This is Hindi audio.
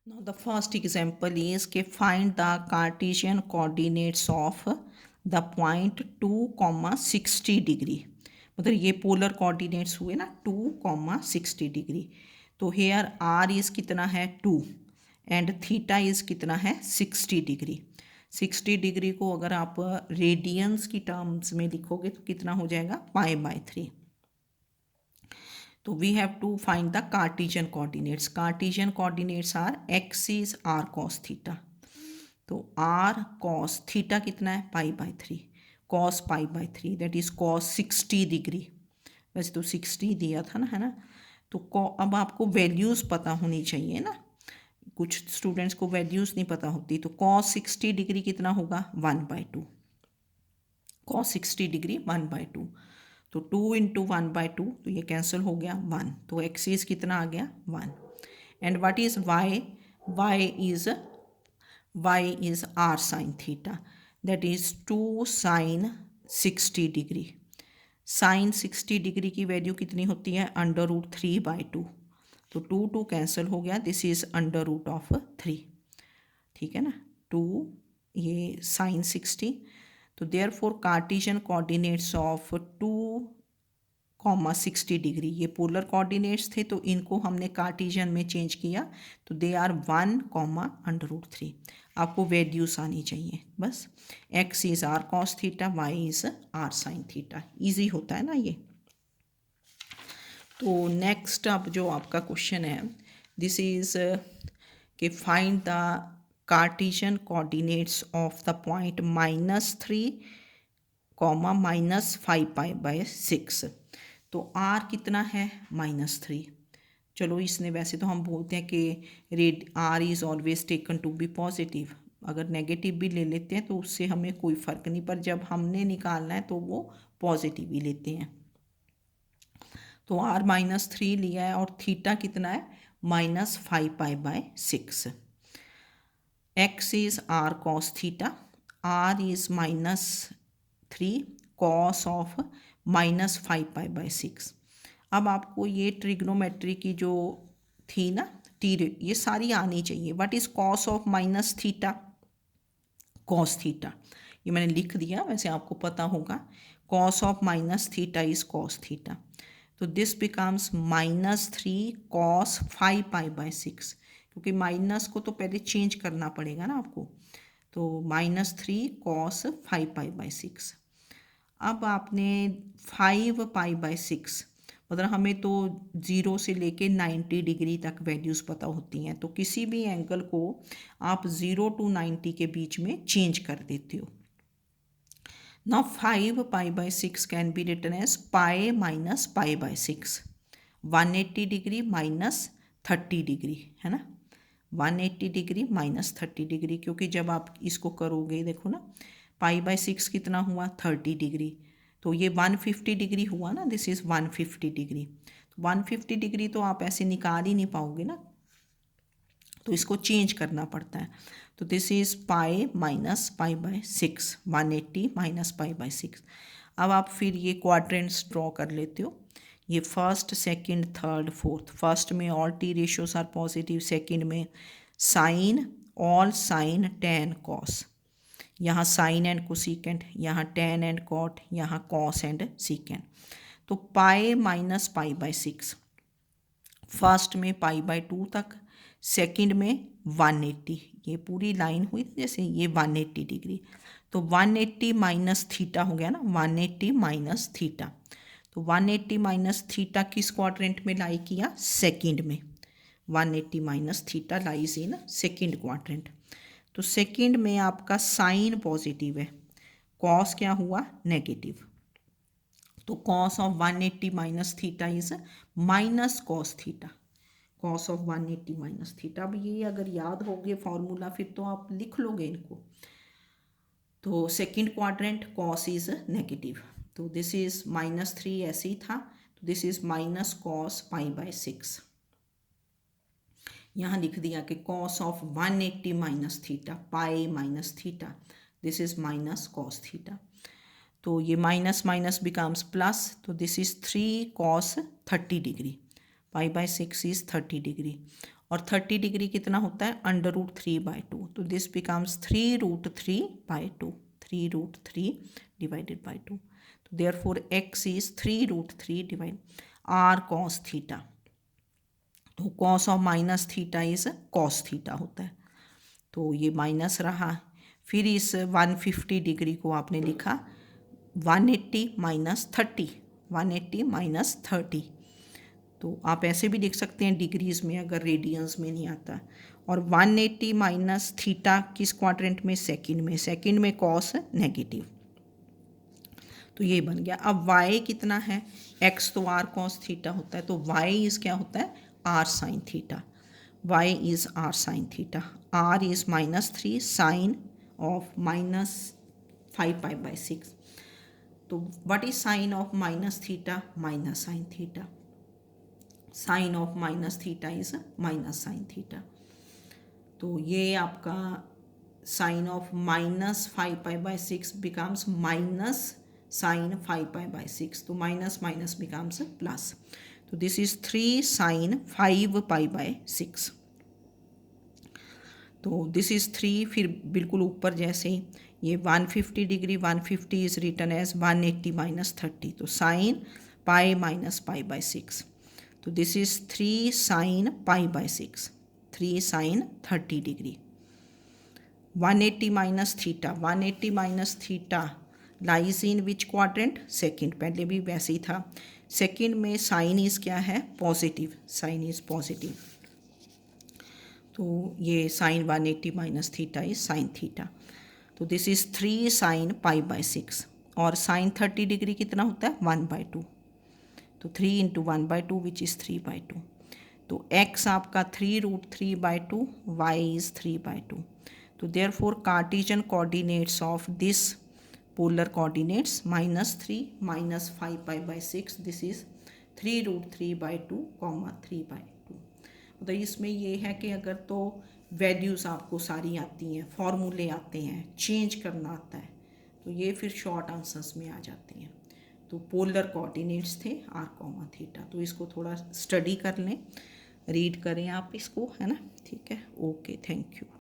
Now the first example is कि find the Cartesian coordinates of the point 2, 60 degree. मतलब ये पोलर कोऑर्डिनेट्स हुए ना 2, 60 डिग्री। तो हेयर आर इज़ कितना है 2 एंड थीटा इज़ कितना है 60 डिग्री। 60 डिग्री को अगर आप रेडियंस की टर्म्स में लिखोगे तो कितना हो जाएगा पाई/3। तो we have to find the Cartesian coordinates. Cartesian coordinates are x is r cos theta. तो r cos theta कितना है पाई/3 cos पाई/3 दैट इज cos 60 डिग्री। वैसे तो 60 दिया था ना, है ना। तो अब आपको वैल्यूज़ पता होनी चाहिए ना, कुछ स्टूडेंट्स को वैल्यूज़ नहीं पता होती। तो cos 60 डिग्री कितना होगा 1/2। cos 60 degree 1/2। तो 2 × 1/2 तो ये कैंसिल हो गया 1। तो एक्सिस कितना आ गया 1। And what is Y, Y is R sine theta that is 2 sin 60 degree. Sine 60 degree की वैल्यू कितनी होती है √3/2। तो 2 कैंसिल हो गया, दिस इज √3। ठीक है ना, 2 ये साइन 60। तो therefore Cartesian coordinates of 2, 60 degree, ये पोलर कोऑर्डिनेट्स थे तो इनको हमने कार्टिशियन में चेंज किया तो दे आर 1, √3। आपको वैल्यूज आनी चाहिए बस। X is R cos theta, Y is R sine theta. Easy होता है ना ये। तो नेक्स्ट अब जो आपका क्वेश्चन है दिस इज कि find the Cartesian coordinates of the point -3, -5π/6। तो आर कितना है -3। चलो इसने वैसे तो हम बोलते हैं कि red R is always taken to be positive, अगर नेगेटिव भी ले लेते हैं तो उससे हमें कोई फ़र्क नहीं, पर जब हमने निकालना है तो वो पॉजिटिव ही लेते हैं। तो आर -3 लिया है और थीटा कितना है -5π/6। X is r cos theta, r is -3 cos of -5π/6। अब आपको ये ट्रिग्नोमेट्री की जो थी ना टी ये सारी आनी चाहिए। What is cos of minus theta, cos theta, ये मैंने लिख दिया, वैसे आपको पता होगा। Cos of minus theta is cos theta. तो दिस बिकम्स -3 cos 5π/6, क्योंकि माइनस को तो पहले चेंज करना पड़ेगा ना आपको। तो -3 cos 5π/6। अब आपने 5π/6 मतलब हमें तो 0 से लेके 90 डिग्री तक वैल्यूज़ पता होती हैं, तो किसी भी एंगल को आप 0 to 90 के बीच में चेंज कर देते हो। Now 5π/6 can be written as pi minus π/6। 180 degree -30 degree है ना, 180 डिग्री -30 डिग्री, क्योंकि जब आप इसको करोगे देखो ना π/6 कितना हुआ 30 डिग्री, तो ये 150 डिग्री हुआ ना, दिस इज़ 150 डिग्री। तो 150 डिग्री तो आप ऐसे निकाल ही नहीं पाओगे ना, तो इसको चेंज करना पड़ता है। तो this is pi minus π/6, 180 minus π/6। अब आप फिर ये क्वाड्रेंट्स ड्रॉ कर लेते हो, ये first, second, third, fourth. First में all T ratios are positive, second में sine, all sine, tan, cos, यहाँ साइन एंड कोसिकेंट, यहाँ टेन एंड कॉट, यहाँ कॉस एंड सीकेंट। तो पाई माइनस π/6, फर्स्ट में π/2 तक, सेकंड में 180, ये पूरी लाइन हुई जैसे ये 180 डिग्री। तो 180 माइनस थीटा हो गया ना, 180 माइनस थीटा। तो 180 माइनस थीटा किस क्वाड्रेंट में लाई किया, सेकंड में। 180 minus theta lies in second quadrant. तो सेकंड में आपका साइन पॉजिटिव है, कॉस क्या हुआ नेगेटिव। तो cos of 180 minus theta is minus cos theta, cos of 180 minus theta. अब ये अगर याद हो गए फॉर्मूला फिर तो आप लिख लोगे इनको। तो second quadrant cos is negative, तो दिस इज -3 ऐसे ही था, तो दिस इज माइनस कॉस π/6। यहाँ लिख दिया कि cos of 180 minus theta, pi minus theta, this is minus cos theta. तो ये माइनस माइनस बिकम्स प्लस, तो this is 3 cos 30 degree, π/6 is 30 degree. और 30 डिग्री कितना होता है √3/2, तो दिस बिकम्स 3√3/2, 3√3 डिवाइडेड बाई 2, तो therefore x is 3√3 divide r cos theta, तो cos of minus theta is cos theta होता है, तो ये माइनस रहा। फिर इस 150 डिग्री को आपने लिखा 180 माइनस 30, 180 माइनस 30, तो आप ऐसे भी लिख सकते हैं डिग्रीज में अगर रेडियंस में नहीं आता। और 180 माइनस थीटा किस क्वाड्रेंट में, सेकंड में, सेकंड में कॉस नेगेटिव, तो ये बन गया। अब y कितना है, x तो r cos थीटा होता है, तो y इज़ क्या होता है r sin theta, y is r sin theta, r is -3 sine of -5π/6, तो what is sine of minus theta, minus sine theta, sine of minus theta is minus sine theta, तो ये आपका sine of -5π/6 becomes minus sine 5π/6, तो माइनस माइनस बिकम्स प्लस, तो दिस इज 3 साइन 5π/6, तो दिस इज 3, फिर बिल्कुल ऊपर जैसे ये 150 degree, 150 is written as 180 minus 30, तो साइन पाई माइनस π/6, तो this is 3 sine π/6, 3 sine 30 degree. 180 minus theta, 180 minus theta lies in which quadrant, second, पहले भी वैसे ही था, सेकंड में साइन इज क्या है पॉजिटिव, साइन इज पॉजिटिव, तो ये sine 180 minus theta is sine theta, तो दिस इज 3 साइन π/6, और साइन 30 डिग्री कितना होता है 1/2, तो 3 इंटू 1/2 विच इज़ 3/2, तो x आपका 3√3/2, y इज़ 3/2, तो therefore Cartesian coordinates of this polar coordinates -3 minus 5π/6, this is 3√3/2, 3/2, मतलब इसमें ये है कि अगर तो वैल्यूज़ आपको सारी आती हैं, फॉर्मूले आते हैं, चेंज करना आता है, तो ये फिर शॉर्ट आंसर्स में आ जाते हैं। तो पोलर कोऑर्डिनेट्स थे r, थीटा, तो इसको थोड़ा स्टडी कर लें, रीड करें आप इसको, है ना, ठीक है, ओके, थैंक यू।